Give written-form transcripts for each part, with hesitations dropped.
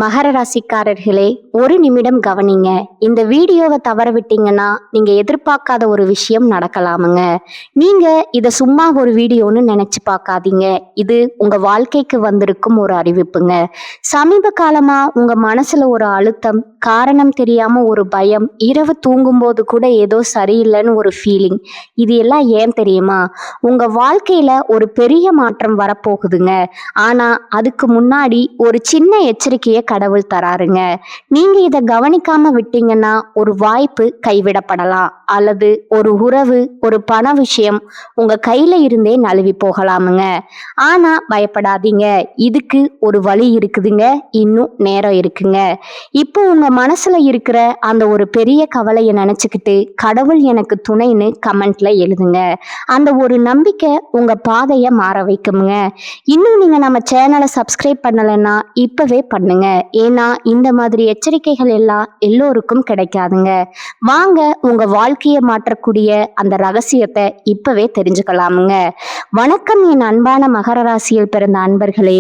மகர ராசிக்காரர்களே, ஒரு நிமிடம் கவனிங்க. இந்த வீடியோவை தவற விட்டீங்கன்னா நீங்க எதிர்பார்க்காத ஒரு விஷயம் நடக்கலாமுங்க. நீங்க இத சும்மா ஒரு வீடியோன்னு நினைச்சு பார்க்காதீங்க. இது உங்க வாழ்க்கைக்கு வந்திருக்கும் ஒரு அறிவிப்புங்க. சமீப காலமா உங்க மனசுல ஒரு அழுத்தம், காரணம் தெரியாம ஒரு பயம், இரவு தூங்கும்போது கூட ஏதோ சரியில்லைன்னு ஒரு ஃபீலிங். இது எல்லாம் ஏன் தெரியுமா? உங்க வாழ்க்கையில ஒரு பெரிய மாற்றம் வரப்போகுதுங்க. ஆனா அதுக்கு முன்னாடி ஒரு சின்ன எச்சரிக்கையை கடவுள் தராருங்க. நீங்க இத கவனிக்காம விட்டீங்கன்னா ஒரு வாய்ப்பு கைவிடப்படலாம், அல்லது ஒரு உறவு, ஒரு பண விஷயம் உங்க கையில இருந்தே நழுவி போகலாமுங்க. ஆனா பயப்படாதீங்க, இதுக்கு ஒரு வழி இருக்குதுங்க. இன்னும் நேரம் இருக்குங்க. இப்போ உங்க மனசுல இருக்கிற அந்த ஒரு பெரிய கவலையை நினைச்சுக்கிட்டு கடவுள் எனக்கு துணைன்னு கமெண்ட்ல எழுதுங்க. அந்த ஒரு நம்பிக்கை உங்க பாதையை மாற வைக்குமுங்க. இன்னும் நீங்க நம்ம சேனலை சப்ஸ்கிரைப் பண்ணலைன்னா இப்பவே பண்ணுங்க. ஏன்னா இந்த மாதிரி எச்சரிக்கைகள் எல்லாம் எல்லோருக்கும் கிடைக்காதுங்க. வாங்க உங்க வாழ்க்கையை மாற்றக்கூடிய அந்த ரகசியத்தை இப்பவே தெரிஞ்சுக்கலாமுங்க. வணக்கம் என் அன்பான மகர ராசியில் பிறந்த அன்பர்களே.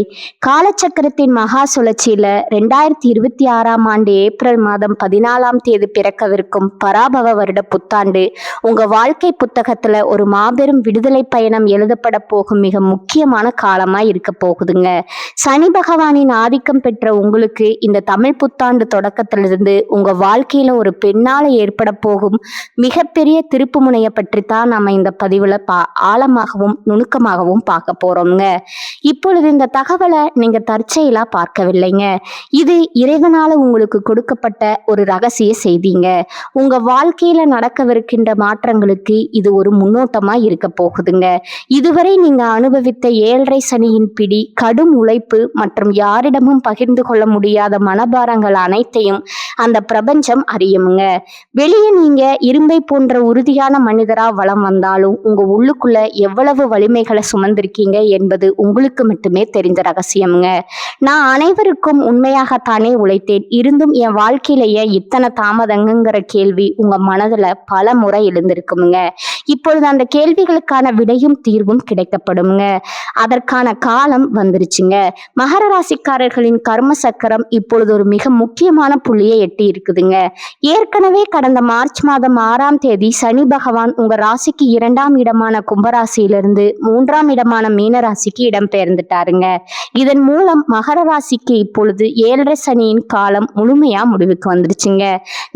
காலச்சக்கரத்தின் மகா சுழற்சியில 2026ஆம் ஆண்டு ஏப்ரல் மாதம் 14ஆம் தேதி பிறக்கவிருக்கும் பராபவ வருட புத்தாண்டு உங்க வாழ்க்கை புத்தகத்துல ஒரு மாபெரும் விடுதலை பயணம் எழுதப்பட போகும் மிக முக்கியமான காலமா இருக்க போகுதுங்க. சனி பகவானின் ஆதிக்கம் பெற்ற உங்களுக்கு இந்த தமிழ் புத்தாண்டு தொடக்கத்திலிருந்து உங்க வாழ்க்கையில ஒரு பெண்ணால ஏற்பட போகும் மிகப்பெரிய திருப்பு முனையை பற்றி தான் நம்ம இந்த பதிவுல ஆழமாகவும் நுணுக்கமாகவும் பார்க்க போறோம்ங்க. இப்பொழுது இந்த தகவலை நீங்க தற்செயலா பார்க்கவில்லைங்க. இது இறைவனால உங்களுக்கு கொடுக்கப்பட்ட ஒரு ரகசிய செய்திங்க. உங்க வாழ்க்கையில நடக்கவிருக்கின்ற மாற்றங்களுக்கு இது ஒரு முன்னோட்டமா இருக்க போகுதுங்க. இதுவரை நீங்க அனுபவித்த 7.5 சனியின் பிடி, கடும் உழைப்பு மற்றும் யாரிடமும் பகிர்ந்து கொள்ள முடியாத மனபாரங்கள் அனைத்தையும் அந்த பிரபஞ்சம் அறியுமுங்க. வெளியே நீங்க இரும்பை போன்ற உறுதியான மனிதரா வலம் வந்தாலும் உங்க உள்ளுக்குள்ள எவ்வளவு வலிமைகளை சுமந்திருக்கீங்க என்பது உங்களுக்கு மட்டுமே தெரிந்த ரகசியமுங்க. நான் அனைவருக்கும் உண்மையாகத்தானே உழைத்தேன், இருந்தும் என் வாழ்க்கையிலேயே இத்தனை தாமதங்கிற கேள்வி உங்க மனதுல பல முறை எழுந்திருக்குமுங்க. இப்பொழுது அந்த கேள்விகளுக்கான விடையும் தீர்வும் கிடைக்கப்படுங்க. அதற்கான காலம் வந்துருச்சுங்க. மகர ராசிக்காரர்களின் கர்ம சக்கரம் இப்பொழுது ஒரு மிக முக்கியமான புள்ளியை எட்டி இருக்குதுங்க. ஏற்கனவே கடந்த மார்ச் மாதம் 6ஆம் தேதி சனி பகவான் உங்க ராசிக்கு 2ஆம் இடமான கும்பராசியிலிருந்து 3ஆம் இடமான மீன ராசிக்கு இடம் பெயர்ந்துட்டாருங்க. இதன் மூலம் மகர ராசிக்கு இப்பொழுது 7.5 சனியின் காலம் முழுமையா முடிவுக்கு வந்துருச்சுங்க.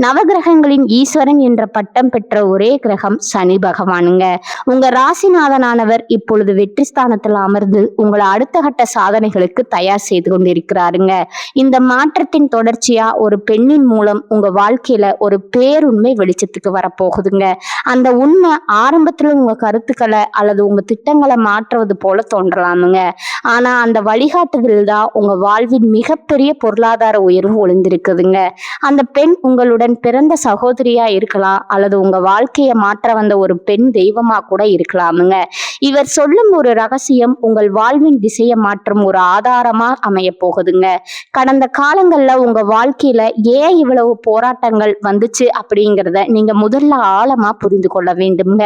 நவகிரகங்களின் ஈஸ்வரன் என்ற பட்டம் பெற்ற ஒரே கிரகம் சனி பகவானுங்க. உங்க ராசிநாதனானவர் இப்பொழுது வெற்றி ஸ்தானத்தில் அமர்ந்து உங்களை அடுத்த கட்ட சாதனைகளுக்கு தயார் செய்து கொண்டிருக்கிறாருங்க. இந்த மாற்றத்தின் தொடர்ச்சியா ஒரு பெண்ணின் மூலம் உங்க வாழ்க்கையில ஒரு பேருண்மை வெளிச்சத்துக்கு வரப்போகுதுங்க. அந்த உண்மை ஆரம்பத்துல உங்க கருத்துக்களை அல்லது உங்க திட்டங்களை மாற்றுவது போல தோன்றலாமுங்க. ஆனா அந்த வழிகாட்டுதல் தான் உங்க வாழ்வின் மிகப்பெரிய பொருளாதார உயர்வு ஒளிந்திருக்குதுங்க. அந்த பெண் உங்களுடன் பிறந்த சகோதரியா இருக்கலாம், அல்லது உங்க வாழ்க்கையை மாற்ற வந்த ஒரு பெண் தெய்வமா கூட இருக்கலாமுங்க. இவர் சொல்லும் ஒரு ரகசியம் உங்கள் வாழ்வின் திசையை மாற்றும் ஒரு ஆதாரமா அமைய போகுதுங்க. கடந்த காலங்கள்ல உங்க வாழ்க்கையில ஏன் இவ்வளவு போராட்டங்கள் வந்துச்சு அப்படிங்கிறத நீங்க முதல்ல ஆழமா புரிந்து கொள்ள வேண்டும்ங்க.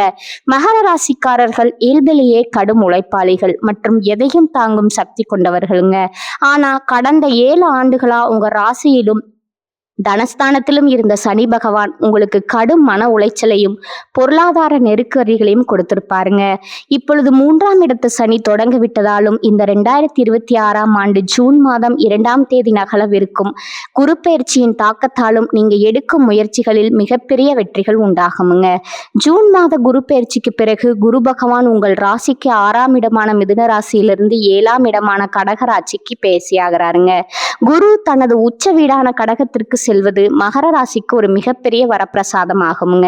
மகர ராசிக்காரர்கள் இயல்பிலேயே கடும் உழைப்பாளிகள் மற்றும் எதையும் தாங்கும் சக்தி கொண்டவர்களுங்க. ஆனா கடந்த 7 ஆண்டுகளா உங்க ராசியிலும் தனஸ்தானத்திலும் இருந்த சனி பகவான் உங்களுக்கு கடும் மன உளைச்சலையும் பொருளாதார நெருக்கடிகளையும் கொடுத்திருப்பாருங்க. இப்பொழுது 3ஆம் இடத்து சனி தொடங்கி விட்டதாலும் இந்த 2026ஆம் ஆண்டு ஜூன் மாதம் 2ஆம் தேதி நகலவிருக்கும் குரு பயிற்சியின் தாக்கத்தாலும் நீங்க எடுக்கும் முயற்சிகளில் மிகப்பெரிய வெற்றிகள் உண்டாகுமுங்க. ஜூன் மாத குரு பயிற்சிக்கு பிறகு குரு பகவான் உங்கள் ராசிக்கு 6ஆம் இடமான மிதுன ராசியிலிருந்து 7ஆம் இடமான கடக ராசிக்கு பேசியாகிறாருங்க. குரு தனது உச்ச வீடான கடகத்திற்கு செல்வது மகர ராசிக்கு ஒரு மிகப்பெரிய வரப்பிரசாதம் ஆகுங்க.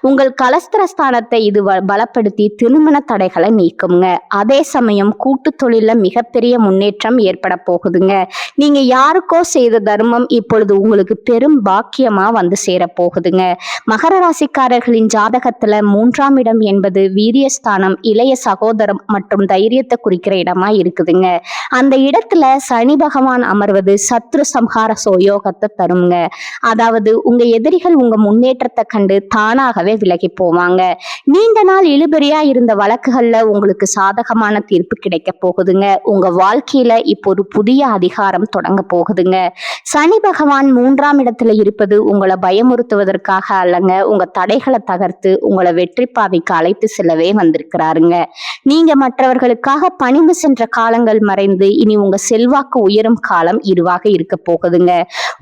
உங்கள் கலஸ்திரஸ்தானத்தை இது பலப்படுத்தி திருமண தடைகளை நீக்குங்க. அதே சமயம் கூட்டு தொழில மிகப்பெரிய முன்னேற்றம் ஏற்பட போகுதுங்க. நீங்க யாருக்கோ செய்த தர்மம் இப்பொழுது உங்களுக்கு பெரும் பாக்கியமா வந்து சேர போகுதுங்க. மகர ராசிக்காரர்களின் ஜாதகத்துல 3ஆம் இடம் என்பது வீரியஸ்தானம், இளைய சகோதரம் மற்றும் தைரியத்தை குறிக்கிற இடமா இருக்குதுங்க. அந்த இடத்துல சனி பகவான் அமர்வது சத்ரு சம்ஹார சோயோகத்தை தருங்க. அதாவது உங்க எதிரிகள் உங்க முன்னேற்றத்தை கண்டு தானாகவே விலகி போவாங்க. நீண்ட நாள் இழுபறியா இருந்த வழக்குகள்ல உங்களுக்கு சாதகமான தீர்ப்பு கிடைக்க போகுதுங்க. உங்க வாழ்க்கையில இப்போ ஒரு புதிய அதிகாரம் தொடங்க போகுதுங்க. சனி பகவான் 3ஆம் இடத்துல இருப்பது உங்களை பயமுறுத்துவதற்காக அல்லங்க, உங்க தடைகளை தகர்த்து உங்களை வெற்றி பாதைக்கு அழைத்து செல்லவே வந்திருக்கிறாருங்க. நீங்க மற்றவர்களுக்காக பணிவு சென்ற காலங்கள் மறைந்து இனி உங்க செல்வாக்கு உயரும் காலம் இதுவாக இருக்க போகுதுங்க.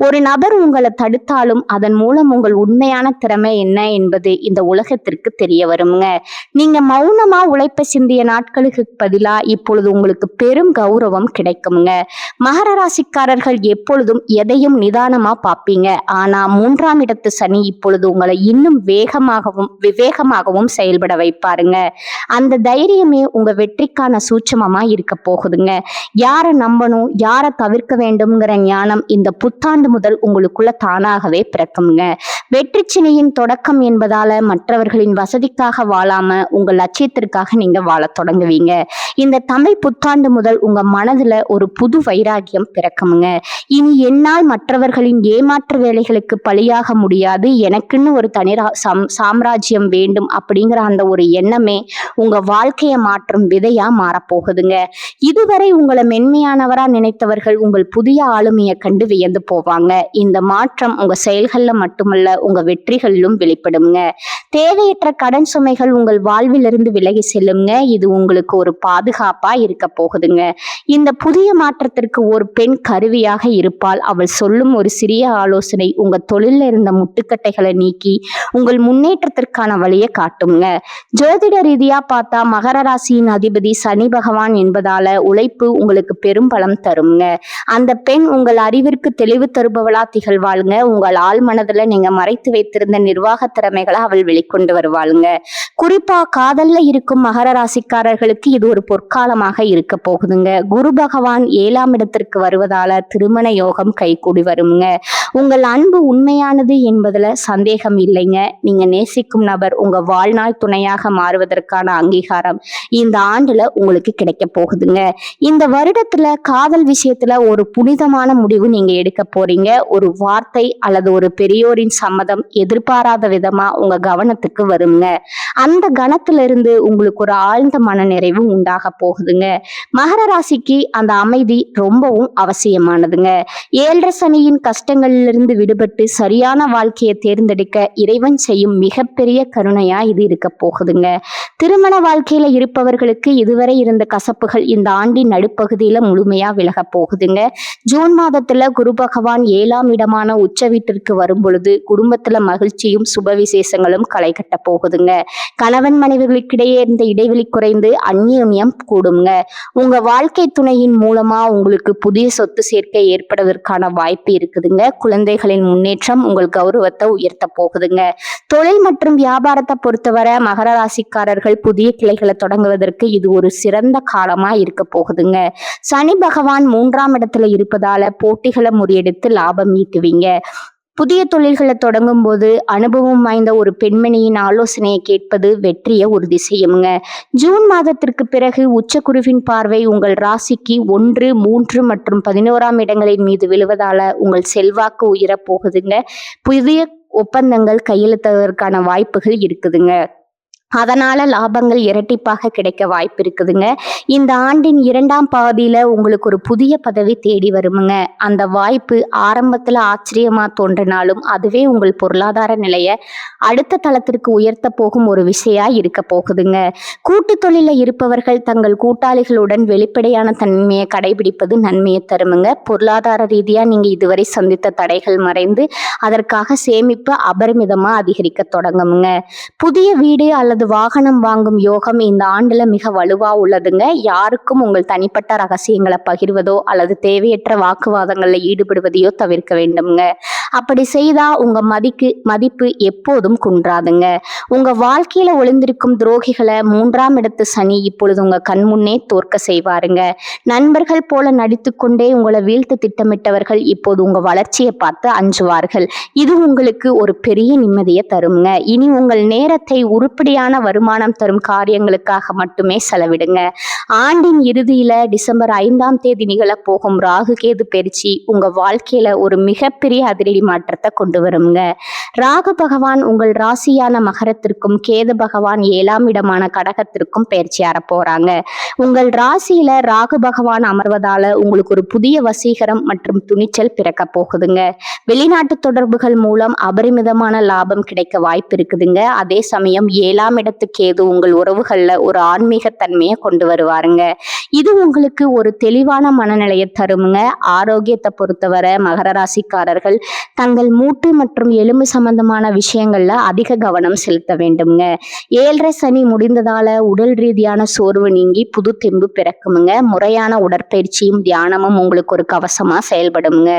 ஒரு நபர் உங்களை தடுத்தாலும் அதன் மூலம் உங்கள் உண்மையான திறமை என்ன என்பது இந்த உலகத்திற்கு தெரிய வருங்க. நீங்க மௌனமா உழைப்ப சிந்திய நாட்களுக்கு பதிலா இப்பொழுது உங்களுக்கு பெரும் கௌரவம் கிடைக்குங்க. மகர ராசிக்காரர்கள் எப்பொழுதும் எதையும் நிதானமா பார்ப்பீங்க. ஆனா 3ஆம் இடத்து சனி இப்பொழுது உங்களை இன்னும் வேகமாகவும் விவேகமாகவும் செயல்பட வைப்பாருங்க. அந்த தைரியமே உங்க வெற்றிக்கான சூட்சமமா இருக்க போகுதுங்க. யாரை நம்பணும், யாரை தவிர்க்க வேண்டும்ங்கிற ஞானம் இந்த புத்தாண்டு முதல் உங்களுக்குள்ள தானாகவே பிறக்குங்க. வெற்றி சினையின் தொடக்கம் என்பதால மற்றவர்களின் வசதிக்காக வாழாம உங்க லட்சியத்திற்காக நீங்க வாழ தொடங்குவீங்க. இந்த தமிழ் புத்தாண்டு முதல் உங்க மனதுல ஒரு புது வைராகியம் பிறக்குங்க. இனி என்னால் மற்றவர்களின் ஏமாற்று வேலைகளுக்கு பலியாக முடியாது, எனக்குன்னு ஒரு தனி சாம்ராஜ்யம் வேண்டும் அப்படிங்கிற அந்த ஒரு எண்ணமே உங்க வாழ்க்கையை மாற்றும் விதையா மாறப்போகுதுங்க. இதுவரை உங்களை மென்மையானவரா நினைத்தவர்கள் உங்கள் புதிய ஆளுமையை கண்டு வியந்து போவாங்க. இந்த மாற்றம் உங்க செயல்கள்ல மட்டுமல்ல உங்க வெற்றிகளிலும் வெளிப்படுங்க. தேவையற்ற கடன் சுமைகள் உங்கள் வாழ்விலிருந்து விலகி செல்லுங்க. இது உங்களுக்கு ஒரு பாதுகாப்பா இருக்க போகுதுங்க. இந்த புதிய மாற்றத்திற்கு ஒரு பெண் கருவியாக இருப்பால். அவள் சொல்லும் ஒரு சிறிய ஆலோசனை உங்க தொழில இருந்த முட்டுக்கட்டைகளை நீக்கி உங்கள் முன்னேற்றத்திற்கான வழியை காட்டுங்க. ஜோதிட ரீதியா பார்த்தா மகர ராசியின் அதிபதி சனி பகவான் என்பதால உழைப்பு உங்களுக்கு பெரும் பலம் தருங்க. அந்த பெண் உங்கள் அறிவிற்கு தெளிவு தருபவளா திகழ்வாளுங்க. உங்கள் ஆள் மனதுல நீங்க மறைத்து வைத்திருந்த நிர்வாக திறமைகளை அவள் வெளிக்கொண்டு வருவாளுங்க. குறிப்பா காதல்ல இருக்கும் மகர ராசிக்காரர்களுக்கு இது ஒரு பொற்காலமாக இருக்க போகுதுங்க. குரு பகவான் 7ஆம் இடத்திற்கு வருவதால திருமண யோகம் கைகூடி வருங்க. உங்கள் அன்பு உண்மையானது என்பதுல சந்தேகம் இல்லைங்க. நீங்க நேசிக்கும் நபர் உங்க வாழ்நாள் துணையாக மாறுவதற்கான அங்கீகாரம் இந்த ஆண்டுல உங்களுக்கு கிடைக்க போகுதுங்க. இந்த வருடத்துல காதல் விஷயத்துல ஒரு புனிதமான முடிவு நீங்க எடுக்க போறீங்க. ஒரு வார்த்தை அல்லது ஒரு பெரியோரின் சம்மதம் எதிர்பாராத விதமா உங்க கவனத்துக்கு வருங்க. அந்த கணத்திலிருந்து உங்களுக்கு ஒரு ஆழ்ந்த மன நிறைவு உண்டாக போகுதுங்க. மகர ராசிக்கு அந்த அமைதி ரொம்பவும் அவசியமானதுங்க. 7 சனியின் கஷ்டங்களிலிருந்து விடுபட்டு சரியான வாழ்க்கையை தேர்ந்தெடுக்க இறைவன் செய்யும் மிகப்பெரிய கருணையா இது இருக்க போகுதுங்க. திருமண வாழ்க்கையில இருப்பவர்களுக்கு இதுவரை இருந்த கசப்புகள் இந்த ஆண்டின் நடுப்பகுதியில முழுமையா விலக போகுதுங்க. ஜூன் மாதத்துல குரு பகவான் 7ஆம் இடமான உச்ச வீட்டிற்கு வரும் பொழுது குடும்பத்துல மகிழ்ச்சியும் சுப விசேஷங்களும் களை கட்ட போகுதுங்க. கணவன் மனைவிகளுக்கிடையே இருந்த இடைவெளி குறைந்து அந்யோன்யம் கூடுங்க. உங்க வாழ்க்கை துணையின் மூலமா உங்களுக்கு புதிய சொத்து சேர்க்கை ஏற்படுவதற்கான வாய்ப்பு இருக்குதுங்க. குழந்தைகளின் முன்னேற்றம் உங்கள் கௌரவத்தை உயர்த்த போகுதுங்க. தொழில் மற்றும் வியாபாரத்தை பொறுத்தவரை மகர ராசிக்காரர்கள் புதிய கிளைகளை தொடங்குவதற்கு இது ஒரு சிறந்த காலமா இருக்க போகுதுங்க. சனி பகவான் 3ஆம் இடத்துல இருப்பதால போட்டிகளை முறியடித்து லாபம் ஈட்டுவீங்க. புதிய தொழில்களை தொடங்கும் போது அனுபவம் வாய்ந்த ஒரு பெண்மணியின் ஆலோசனையை கேட்பது வெற்றியை உறுதி செய்யுங்க. ஜூன் மாதத்திற்கு பிறகு உச்சகுருவின் பார்வை உங்கள் ராசிக்கு 1, 3 மற்றும் 11ஆம் இடங்களின் மீது விழுவதால உங்கள் செல்வாக்கு உயரப் போகுதுங்க. புதிய ஒப்பந்தங்கள் கையெழுத்துவதற்கான வாய்ப்புகள் இருக்குதுங்க. அதனால லாபங்கள் இரட்டிப்பாக கிடைக்க வாய்ப்பு இருக்குதுங்க. இந்த ஆண்டின் 2ஆம் பாதியில உங்களுக்கு ஒரு புதிய பதவி தேடி வருமுங்க. அந்த வாய்ப்பு ஆரம்பத்துல ஆச்சரியமா தோன்றினாலும் அதுவே உங்கள் பொருளாதார நிலையை அடுத்த தளத்திற்கு உயர்த்த போகும் ஒரு விஷயா இருக்க போகுதுங்க. கூட்டு தொழில இருப்பவர்கள் தங்கள் கூட்டாளிகளுடன் வெளிப்படையான தன்மையை கடைபிடிப்பது நன்மையை தருமுங்க. பொருளாதார ரீதியா நீங்க இதுவரை சந்தித்த தடைகள் மறைந்து அதற்காக சேமிப்பு அபரிமிதமா அதிகரிக்க தொடங்குமுங்க. புதிய வீடு அல்லது வாகனம் வாங்கும் யோகம் இந்த ஆண்டுல மிக வலுவா உள்ளதுங்க. யாருக்கும் உங்கள் தனிப்பட்ட ரகசியங்களை பகிர்வதோ அல்லது தேவையற்ற வாக்குவாதங்கள்ல ஈடுபடுவதையோ தவிர்க்க வேண்டும்ங்க. அப்படி செய்தா உங்க மதிப்பு எப்போதும் குன்றாதுங்க. உங்க வாழ்க்கையில ஒளிந்திருக்கும் துரோகிகளை 3ஆம் இடத்து சனி இப்பொழுது உங்க கண் முன்னே தோற்க செய்வாருங்க. நண்பர்கள் போல நடித்துக்கொண்டே உங்களை வீழ்த்து திட்டமிட்டவர்கள் இப்போது உங்க வளர்ச்சியை பார்த்து அஞ்சுவார்கள். இது உங்களுக்கு ஒரு பெரிய நிம்மதியை தருங்க. இனி உங்கள் நேரத்தை உருப்படியான வருமானம் தரும் காரியங்களுக்காக மட்டுமே செலவிடுங்க. ஆண்டின் இறுதியில டிசம்பர் 5ஆம் தேதி நிகழ போகும் ராகு கேது பெயர்ச்சி உங்க வாழ்க்கையில ஒரு மிகப்பெரிய அதிரடி மாற்றத்தை கொண்டு வருங்க. ராகு பகவான் உங்கள் ராசியான மகரத்திற்கும் கேது பகவான் 7ஆம் இடமான கடகத்திற்கும் பயிற்சியார போறாங்க. உங்கள் ராசியில ராகு பகவான் அமர்வதால உங்களுக்கு ஒரு புதிய வசீகரம் மற்றும் துணிச்சல் பிறக்க போகுதுங்க. வெளிநாட்டு தொடர்புகள் மூலம் அபரிமிதமான லாபம் கிடைக்க வாய்ப்பு இருக்குதுங்க. அதே சமயம் 7ஆம் இடத்து கேது உங்கள் உறவுகள்ல ஒரு ஆன்மீகத்தன்மையை கொண்டு வருவாருங்க. இது உங்களுக்கு ஒரு தெளிவான மனநிலையை தருமுங்க. ஆரோக்கியத்தை பொறுத்தவரை மகர ராசிக்காரர்கள் தங்கள் மூட்டு மற்றும் எலும்பு சம்பந்தமான விஷயங்கள்ல அதிக கவனம் செலுத்த வேண்டும்ங்க. 7.5 சனி முடிந்ததால உடல் ரீதியான சோர்வு நீங்கி புது தெம்பு பிறக்குமுங்க. முறையான உடற்பயிற்சியும் தியானமும் உங்களுக்கு ஒரு கவசமா செயல்படுங்க.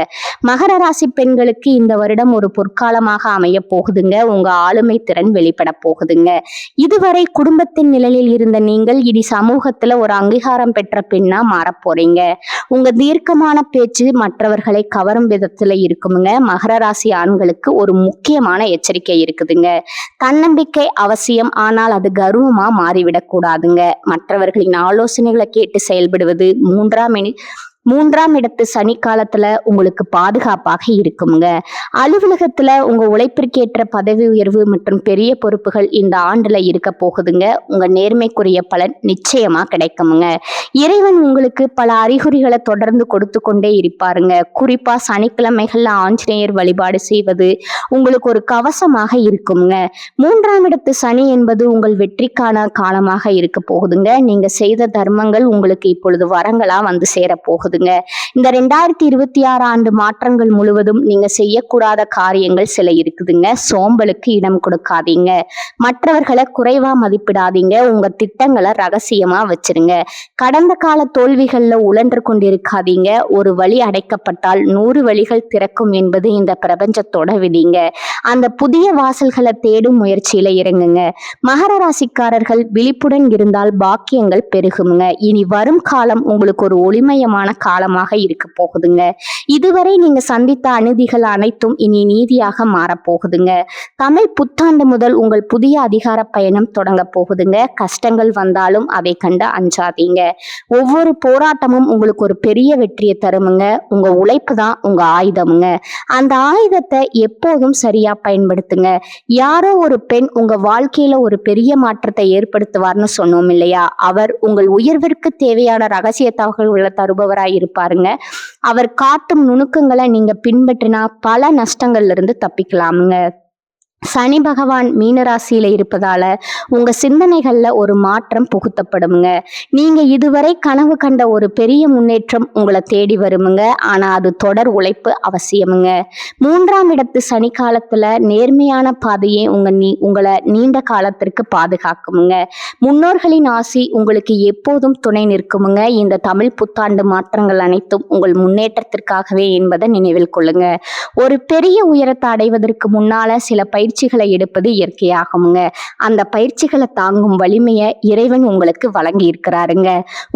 மகர ராசி பெண்களுக்கு இந்த வருடம் ஒரு பொற்காலமாக அமைய போகுதுங்க. உங்க ஆளுமை திறன் வெளிப்பட போகுதுங்க. இதுவரை குடும்பத்தின் நிலையில் இருந்த நீங்கள் இனி சமூகத்துல ஒரு அங்கீகாரம் பெற்ற பெண்ணா மாறப் போறீங்க. உங்க தீர்க்கமான பேச்சு மற்றவர்களை கவரும் விதத்துல இருக்குமுங்க. மகர ராசி ஆண்களுக்கு ஒரு முக்கியமான எச்சரிக்கை இருக்குதுங்க. தன்னம்பிக்கை அவசியம், ஆனால் அது கர்வமா மாறிவிடக் கூடாதுங்க. மற்றவர்களின் ஆலோசனைகளை கேட்டு செயல்படுவது மூன்றாம் இடத்து சனி காலத்துல உங்களுக்கு பாதுகாப்பாக இருக்குங்க. அலுவலகத்துல உங்க உழைப்பிற்கேற்ற பதவி உயர்வு மற்றும் பெரிய பொறுப்புகள் இந்த ஆண்டுல இருக்க போகுதுங்க. உங்க நேர்மைக்குரிய பலன் நிச்சயமா கிடைக்குமுங்க. இறைவன் உங்களுக்கு பல அறிகுறிகளை தொடர்ந்து கொடுத்து கொண்டே இருப்பாருங்க. குறிப்பா சனிக்கிழமைகள்ல ஆஞ்சநேயர் வழிபாடு செய்வது உங்களுக்கு ஒரு கவசமாக இருக்குங்க. 3ஆம் இடத்து சனி என்பது உங்கள் வெற்றிக்கான காலமாக இருக்க போகுதுங்க. நீங்க செய்த தர்மங்கள் உங்களுக்கு இப்பொழுது வரங்களா வந்து சேர போகுது. இந்த 2026 ஆண்டு மாற்றங்கள் முழுவதும் நீங்க செய்யக்கூடாத காரியங்கள் சில இருக்குதுங்க. சோம்பலுக்கு இடம் கொடுக்காதீங்க. மற்றவர்களை குறைவா மதிப்பிடாதீங்க. உங்க திட்டங்களை ரகசியமா வச்சிருங்க. கடந்த கால தோல்விகள்ல உழன்று கொண்டிருக்காதீங்க. ஒரு வழி அடைக்கப்பட்டால் 100 வழிகள் திறக்கும் என்பது இந்த பிரபஞ்சத்தோட விதிங்க. அந்த புதிய வாசல்களை தேடும் முயற்சியில இறங்குங்க. மகர ராசிக்காரர்கள் விழிப்புடன் இருந்தால் பாக்கியங்கள் பெருகுங்க. இனி வரும் காலம் உங்களுக்கு ஒரு ஒளிமயமான காலமாக இருக்க போகுதுங்க. இதுவரை நீங்க சந்தித்த அநீதிகள் அனைத்தும் இனி நீதியாக மாறப்போகுதுங்க. தமிழ் புத்தாண்டு முதல் உங்கள் புதிய அதிகார பயணம் தொடங்க போகுதுங்க. கஷ்டங்கள் வந்தாலும் அதை கண்டு அஞ்சாதீங்க. ஒவ்வொரு போராட்டமும் உங்களுக்கு ஒரு பெரிய வெற்றியை தருமுங்க. உங்க உழைப்பு தான் உங்க ஆயுதமுங்க. அந்த ஆயுதத்தை எப்போதும் சரியா பயன்படுத்துங்க. யாரோ ஒரு பெண் உங்க வாழ்க்கையில ஒரு பெரிய மாற்றத்தை ஏற்படுத்துவார்னு சொன்னோம் இல்லையா? அவர் உங்கள் உயர்விற்கு தேவையான ரகசிய தகவல்களை தருபவராய் இருப்பாருங்க. அவர் காட்டும் நுணுக்கங்களை நீங்க பின்பற்றினா பல நஷ்டங்கள்ல இருந்து தப்பிக்கலாமுங்க. சனி பகவான் மீனராசியில இருப்பதால உங்க சிந்தனைகள்ல ஒரு மாற்றம் புகுத்தப்படுங்க. நீங்க இதுவரை கனவு கண்ட ஒரு பெரிய முன்னேற்றம் உங்களை தேடி வருமுங்க. ஆனா அது தொடர் உழைப்பு அவசியமுங்க. 3ஆம் இடத்து சனி காலத்துல நேர்மையான பாதையே உங்களை நீண்ட காலத்திற்கு பாதுகாக்குமுங்க. முன்னோர்களின் ஆசி உங்களுக்கு எப்போதும் துணை நிற்குமுங்க. இந்த தமிழ் புத்தாண்டு மாற்றங்கள் அனைத்தும் உங்கள் முன்னேற்றத்திற்காகவே என்பதை நினைவில் கொள்ளுங்க. ஒரு பெரிய உயரத்தை அடைவதற்கு முன்னால சில பயிற்சிகளை எடுப்பது இயற்கையாகுங்க. அந்த பயிற்சிகளை தாங்கும் வலிமையை இறைவன் உங்களுக்கு வழங்கி இருக்கிறாருங்க.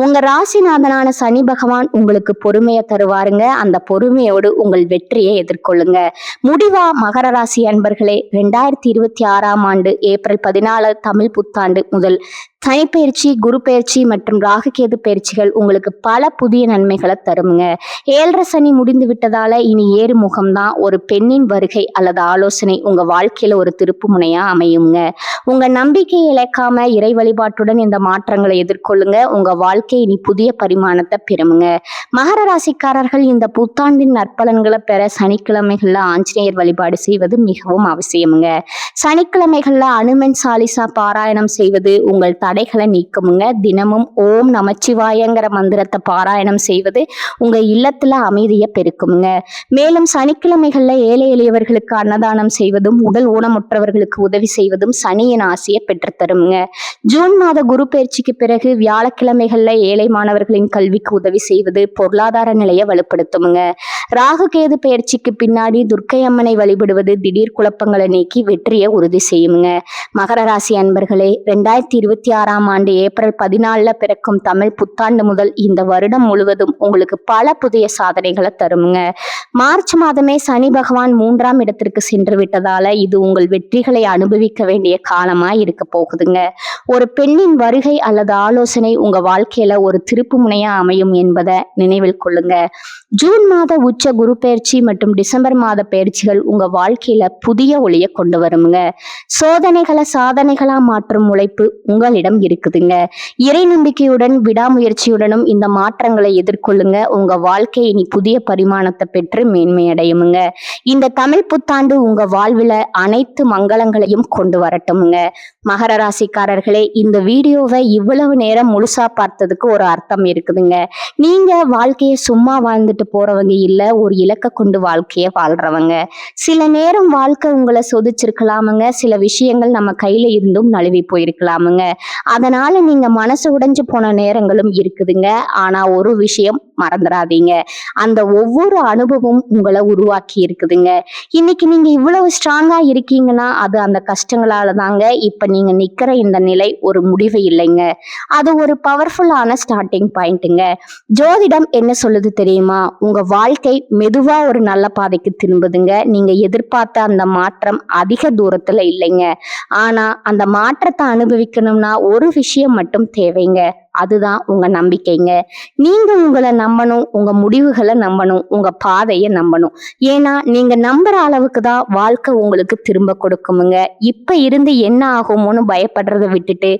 உங்க ராசிநாதனான சனி பகவான் உங்களுக்கு பொறுமையை தருவாருங்க. அந்த பொறுமையோடு உங்கள் வெற்றியை எதிர்கொள்ளுங்க. முடிவா மகர ராசி அன்பர்களே, 2026ஆம் ஆண்டு ஏப்ரல் 14 தமிழ் புத்தாண்டு முதல் சனிப்பெயர்ச்சி, குரு பயிற்சி மற்றும் ராகுகேது பயிற்சிகள் உங்களுக்கு பல புதிய நன்மைகளை தருமுங்க. 7.5 சனி முடிந்து விட்டதால இனி ஏறு முகம்தான். ஒரு பெண்ணின் வருகை அல்லது ஆலோசனை உங்க வாழ்க்கையில ஒரு திருப்பு முனையா அமையுங்க. உங்க நம்பிக்கையை இழக்காம இறை வழிபாட்டுடன் இந்த மாற்றங்களை எதிர்கொள்ளுங்க. உங்க வாழ்க்கை இனி புதிய பரிமாணத்தை பெறுமுங்க. மகர ராசிக்காரர்கள் இந்த புத்தாண்டின் நற்பலன்களை பெற சனிக்கிழமைகள்ல ஆஞ்சநேயர் வழிபாடு செய்வது மிகவும் அவசியமுங்க. சனிக்கிழமைகள்ல அனுமன் சாலிசா பாராயணம் செய்வது உங்கள் தடைகளை நீக்குமுங்க. தினமும் ஓம் நமச்சிவாயங்கிற மந்திரத்தை பாராயணம் செய்வது உங்க இல்லத்துல அமைதியை பெருக்குமுங்க. மேலும் சனிக்கிழமைகள்ல ஏழை எளியவர்களுக்கு அன்னதானம் செய்வதும் உடல் ஊனமுற்றவர்களுக்கு உதவி செய்வதும் சனியின் ஆசையை பெற்றுத்தருமுங்க. ஜூன் மாத குரு பயிற்சிக்கு பிறகு வியாழக்கிழமைகள்ல ஏழை மாணவர்களின் கல்விக்கு உதவி செய்வது பொருளாதார நிலையை வலுப்படுத்துமுங்க. ராகு கேது பயிற்சிக்கு பின்னாடி துர்க்கை அம்மனை வழிபடுவது திடீர் குழப்பங்களை நீக்கி வெற்றியை உறுதி செய்யுங்க. மகர ராசி அன்பர்களே, 2026 2026ஆம் ஆண்டு ஏப்ரல் 14 பிறக்கும் தமிழ் புத்தாண்டு முதல் இந்த வருடம் முழுவதும் உங்களுக்கு பல புதிய சாதனைகளை தருமுங்க. மார்ச் மாதமே சனி பகவான் 3ஆம் இடத்திற்கு சென்று விட்டதால இது உங்கள் வெற்றிகளை அனுபவிக்க வேண்டிய காலமா இருக்க போகுதுங்க. ஒரு பெண்ணின் வருகை அல்லது ஆலோசனை உங்க வாழ்க்கையில ஒரு திருப்பு முனையா அமையும் என்பதை நினைவில் கொள்ளுங்க. ஜூன் மாத உச்ச குரு பயிற்சி மற்றும் டிசம்பர் மாத பயிற்சிகள் உங்க வாழ்க்கையில புதிய ஒளியை கொண்டு வருங்க. சோதனைகளை சாதனைகளா மாற்றும் உழைப்பு உங்களிடம் இருக்குதுங்க. இறை நம்பிக்கையுடன் விடாமுயற்சியுடனும் இந்த மாற்றங்களை எதிர்கொள்ளுங்க. உங்க வாழ்க்கை இனி புதிய பரிமாணத்தை பெற்று மேன்மையடையுமுங்க. இந்த தமிழ் புத்தாண்டு உங்க வாழ்வுல அனைத்து மங்களங்களையும் கொண்டு வரட்டுமுங்க. மகர ராசிக்காரர்களே, இந்த வீடியோவை இவ்வளவு நேரம் முழுசா பார்த்ததுக்கு ஒரு அர்த்தம் இருக்குதுங்க. நீங்க வாழ்க்கையை சும்மா வாழ்ந்துட்டு போறவங்க இல்ல, ஒரு இலக்க கொண்டு வாழ்க்கைய வாழ்றவங்க. சில நேரம் வாழ்க்கை உங்களை சொதிச்சிருக்கலாமுங்க, சில விஷயங்கள் நம்ம கையில இருந்தும் நழுவி போயிருக்கலாமுங்க. அதனால நீங்க மனசு உடைஞ்சு போன நேரங்களும் இருக்குதுங்க. ஆனா ஒரு விஷயம் மறந்துடாதீங்க, அந்த ஒவ்வொரு அனுபவமும் உங்களை உருவாக்கி இருக்குதுங்க. இன்னைக்கு நீங்க இவ்வளவு ஸ்ட்ராங்கா இருக்கீங்கன்னா அது அந்த கஷ்டங்களால தாங்க. இப்ப நீங்க நிக்கிற இந்த நிலை ஒரு முடிவு இல்லைங்க, அது ஒரு பவர்ஃபுல்லான ஸ்டார்டிங் பாயிண்ட்டுங்க. ஜோதிடம் என்ன சொல்லுது தெரியுமா? உங்க வாழ்க்கை மெதுவா ஒரு நல்ல பாதைக்கு திரும்புதுங்க. நீங்க எதிர்பார்த்த அந்த மாற்றம் அதிக தூரத்துல இல்லைங்க. ஆனா அந்த மாற்றத்தை அனுபவிக்கணும்னா ஒரு விஷயம் மட்டும் தேவைங்க, அதுதான் உங்க நம்பிக்கைங்க. நீங்க உங்களை நம்பணும், உங்க முடிவுகளை நம்பணும், உங்க பாதையை நம்பணும். ஏன்னா நீங்க நம்புற அளவுக்கு தான் வாழ்க்கை உங்களுக்கு திரும்ப கொடுக்குமுங்க. இப்ப இருந்து என்ன ஆகுமோன்னு பயப்படுறதை விட்டுட்டு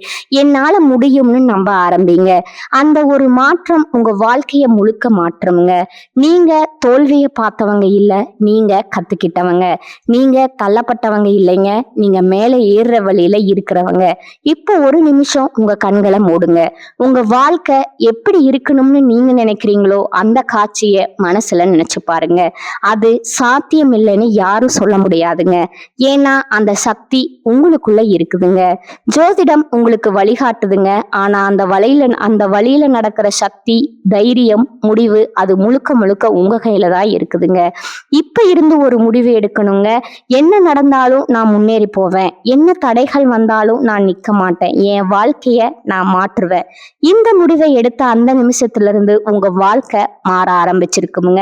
என்னால முடியும்னு நம்ப ஆரம்பிங்க. அந்த ஒரு மாற்றம் உங்க வாழ்க்கையை முழுக்க மாற்றமுங்க. நீங்க தோல்வியை பார்த்தவங்க இல்ல, நீங்க கத்துக்கிட்டவங்க. நீங்க தள்ளப்பட்டவங்க இல்லைங்க, நீங்க மேல ஏறுற வழியில இருக்கிறவங்க. இப்போ ஒரு நிமிஷம் உங்க கண்களை மூடுங்க. உங்க வாழ்க்கை எப்படி இருக்கணும்னு நீங்க நினைக்கிறீங்களோ அந்த காட்சிய மனசுல நினைச்சு பாருங்க. அது சாத்தியம் இல்லைன்னு யாரும் சொல்ல முடியாதுங்க. ஏன்னா அந்த சக்தி உங்களுக்குள்ள இருக்குதுங்க. ஜோதிடம் உங்களுக்கு வழிகாட்டுதுங்க. ஆனா அந்த வழியில நடக்கிற சக்தி, தைரியம், முடிவு அது முழுக்க முழுக்க உங்க கையில தான் இருக்குதுங்க. இப்ப இருந்து ஒரு முடிவு எடுக்கணுங்க. என்ன நடந்தாலும் நான் முன்னேறி போவேன், என்ன தடைகள் வந்தாலும் நான் நிக்க மாட்டேன், என் வாழ்க்கைய நான் மாற்றுவேன். இந்த முடிவை எடுத்த அந்த நிமிஷத்துல இருந்து உங்க வாழ்க்கை மாற ஆரம்பிச்சிருக்குமுங்க.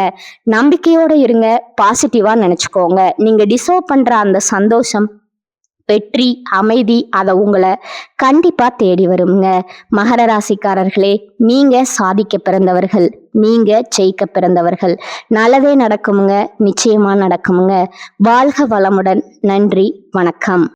நம்பிக்கையோட இருங்க, பாசிட்டிவா நினைச்சுக்கோங்க. நீங்க டிசர்வ் பண்ற அந்த சந்தோஷம், வெற்றி, அமைதி அதை உங்களை கண்டிப்பா தேடி வருங்க. மகர ராசிக்காரர்களே, நீங்க சாதிக்க பிறந்தவர்கள், நீங்க ஜெயிக்க பிறந்தவர்கள். நல்லதே நடக்குமுங்க, நிச்சயமா நடக்குமுங்க. வாழ்க வளமுடன். நன்றி, வணக்கம்.